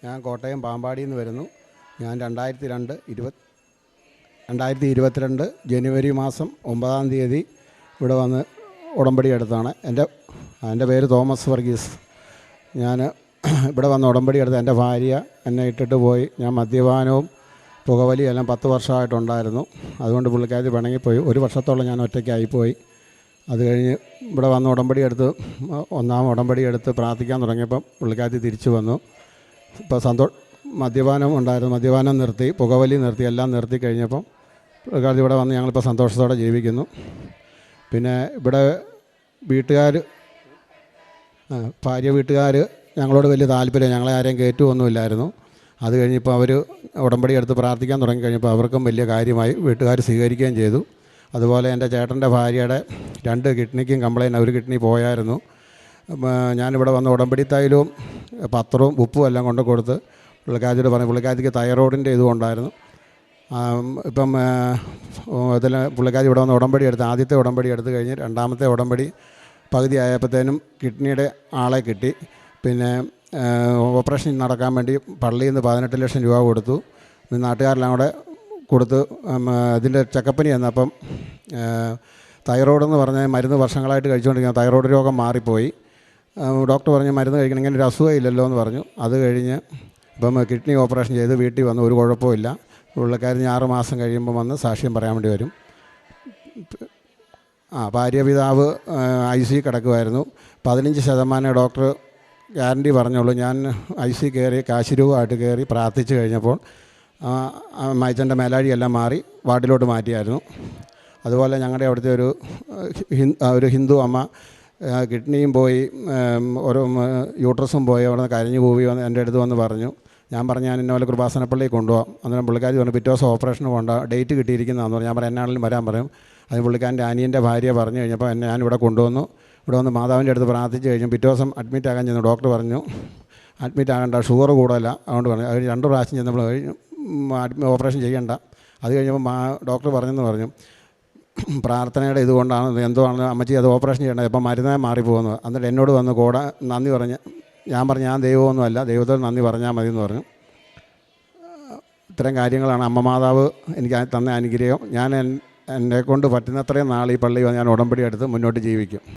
ഞാൻ കോട്ടയം പാമ്പാടിയിൽ നിന്ന് വരുന്നു. ഞാൻ 2022 ജനുവരി മാസം 9-ാം തീയതി ഇവിടെ വന്ന് ഉടമ്പടി എടുത്താണ്. എൻ്റെ പേര് തോമസ് വർഗീസ്. ഞാൻ ഇവിടെ വന്ന് ഉടമ്പടി എടുത്ത് എൻ്റെ ഭാര്യ എന്നെ ഇട്ടിട്ട് പോയി. ഞാൻ മദ്യപാനവും പുകവലിയും എല്ലാം 10 വർഷമായിട്ടുണ്ടായിരുന്നു. അതുകൊണ്ട് പുള്ളിക്കാരി പിണങ്ങിപ്പോയി. 1 വർഷത്തോളം ഞാൻ ഒറ്റയ്ക്കായിപ്പോയി. അത് കഴിഞ്ഞ് ഇവിടെ വന്ന് ഉടമ്പടി എടുത്ത് 1-ാം ഉടമ്പടി എടുത്ത് പ്രാർത്ഥിക്കാൻ തുടങ്ങിയപ്പം പുള്ളിക്കാരി തിരിച്ചു വന്നു. ഇപ്പോൾ മദ്യപാനം ഉണ്ടായിരുന്നു, മദ്യപാനം നിർത്തി, പുകവലി നിർത്തി, എല്ലാം നിർത്തി കഴിഞ്ഞപ്പം പുള്ളിക്കാരി ഇവിടെ വന്ന് ഞങ്ങളിപ്പോൾ സന്തോഷത്തോടെ ജീവിക്കുന്നു. പിന്നെ ഇവിടെ ഭാര്യ വീട്ടുകാർ ഞങ്ങളോട് വലിയ താല്പര്യം, ഞങ്ങളെ ആരെയും കയറ്റുമൊന്നുമില്ലായിരുന്നു. അത് കഴിഞ്ഞിപ്പോൾ അവർ ഉടമ്പടി എടുത്ത് പ്രാർത്ഥിക്കാൻ തുടങ്ങിക്കഴിഞ്ഞപ്പോൾ അവർക്കും വലിയ കാര്യമായി, വീട്ടുകാർ സ്വീകരിക്കുകയും ചെയ്തു. അതുപോലെ എൻ്റെ ചേട്ടൻ്റെ ഭാര്യയുടെ 2 കിഡ്നിക്കും കംപ്ലയിൻറ്റ്, 1 കിഡ്നി പോയായിരുന്നു. ഞാനിവിടെ വന്ന് ഉടമ്പടി തൈലവും പത്രവും ഉപ്പും എല്ലാം കൊണ്ട് കൊടുത്ത് പുള്ളിക്കാരിയോട് പറഞ്ഞു. പുള്ളിക്കാരിക്ക് തൈറോയിഡിൻ്റെ ഇതുകൊണ്ടായിരുന്നു. ഇപ്പം ഇതിൽ പുള്ളിക്കാരി ഇവിടെ വന്ന് ഉടമ്പടി എടുത്ത്, ആദ്യത്തെ ഉടമ്പടി എടുത്ത് കഴിഞ്ഞ് 2-ാമത്തെ ഉടമ്പടി പകുതി ആയപ്പോഴത്തേനും കിഡ്നിയുടെ ആളെ കിട്ടി. പിന്നെ ഓപ്പറേഷൻ നടക്കാൻ വേണ്ടി പള്ളിയിൽ നിന്ന് 18 ലക്ഷം രൂപ കൊടുത്തു. നാട്ടുകാരെല്ലാം കൂടെ കൊടുത്ത് ഇതിൻ്റെ ചെക്കപ്പിന് ചെന്നപ്പം തൈറോയ്ഡ് എന്ന് പറഞ്ഞ മരുന്ന് വർഷങ്ങളായിട്ട് കഴിച്ചുകൊണ്ടിരിക്കുന്ന തൈറോയ്ഡ് രോഗം മാറിപ്പോയി. ഡോക്ടർ പറഞ്ഞു മരുന്ന് കഴിക്കണമെങ്കിൽ ഒരു അസുഖം ഇല്ലല്ലോ എന്ന് പറഞ്ഞു. അത് കഴിഞ്ഞ് ഇപ്പം കിഡ്നി ഓപ്പറേഷൻ ചെയ്ത് വീട്ടിൽ വന്ന് ഒരു കുഴപ്പമില്ല. പുള്ളിക്കാരൻ 6 മാസം കഴിയുമ്പോൾ വന്ന് സാക്ഷ്യം പറയാൻ വേണ്ടി വരും. ഭാര്യ പിതാവ് IC കിടക്കുമായിരുന്നു. 15% ഡോക്ടർ ഗ്യാരണ്ടി പറഞ്ഞുള്ളൂ. ഞാൻ IC കയറി കാശിരൂപമായിട്ട് കയറി പ്രാർത്ഥിച്ച് കഴിഞ്ഞപ്പോൾ മൈച്ചൻ്റെ മേലാഴിയെല്ലാം മാറി വാർഡിലോട്ട് മാറ്റിയായിരുന്നു. അതുപോലെ ഞങ്ങളുടെ അവിടുത്തെ ഒരു ഹിന്ദു അമ്മ കിഡ്നിയും പോയി, ഓരോ യൂട്രസും പോയി, അവിടെ നിന്ന് കരഞ്ഞു പോയി വന്ന് എൻ്റെ അടുത്ത് വന്ന് പറഞ്ഞു. ഞാൻ പറഞ്ഞു ഞാൻ ഇന്നപോലെ കൃപാസനപ്പള്ളിയിൽ കൊണ്ടുപോകാം. അന്നേരം പുള്ളിക്കാരി പറഞ്ഞു പിറ്റേ ദിവസം ഓപ്പറേഷന് പോകണ്ട, ഡേറ്റ് കിട്ടിയിരിക്കുന്നതാണെന്ന് പറഞ്ഞു. ഞാൻ പറഞ്ഞു എന്നാണെങ്കിലും വരാൻ പറയും. അതിന് പുള്ളിക്കാരൻ്റെ അനിയൻ്റെ ഭാര്യ പറഞ്ഞു കഴിഞ്ഞപ്പോൾ ഞാനിവിടെ കൊണ്ടുവന്നു. ഇവിടെ വന്ന് മാതാവിൻ്റെ അടുത്ത് പ്രാർത്ഥിച്ച് കഴിഞ്ഞു. പിറ്റേ ദിവസം അഡ്മിറ്റ് ആകാൻ ചെന്നു. ഡോക്ടർ പറഞ്ഞു അഡ്മിറ്റ് ആകണ്ട, ഷുഗർ കൂടുതല. അതുകൊണ്ട് പറഞ്ഞു. അത് 2 പ്രാവശ്യം ചെന്നപ്പോൾ ഓപ്പറേഷൻ ചെയ്യണ്ട. അത് കഴിഞ്ഞപ്പോൾ ഡോക്ടർ പറഞ്ഞു പ്രാർത്ഥനയുടെ ഇതുകൊണ്ടാണ് എന്തോ ആണ് അമ്മച്ചി അത് ഓപ്പറേഷൻ ചെയ്യേണ്ടത്, ഇപ്പം മരുന്നേ മാറിപ്പോകുന്നു. എന്നിട്ട് എന്നോട് വന്ന് നന്ദി പറഞ്ഞ് ഞാൻ പറഞ്ഞു ഞാൻ ദൈവമൊന്നുമല്ല, ദൈവത്തോട് നന്ദി പറഞ്ഞാൽ മതി എന്ന് പറഞ്ഞു. ഇത്തരം കാര്യങ്ങളാണ് അമ്മ മാതാവ് എനിക്ക് തന്ന അനുഗ്രഹം. ഞാൻ എന്നെക്കൊണ്ട് പറ്റുന്നത്രയും നാൾ ഈ പള്ളിയിൽ വന്ന് ഞാൻ ഉടമ്പടി എടുത്ത് മുന്നോട്ട് ജീവിക്കും.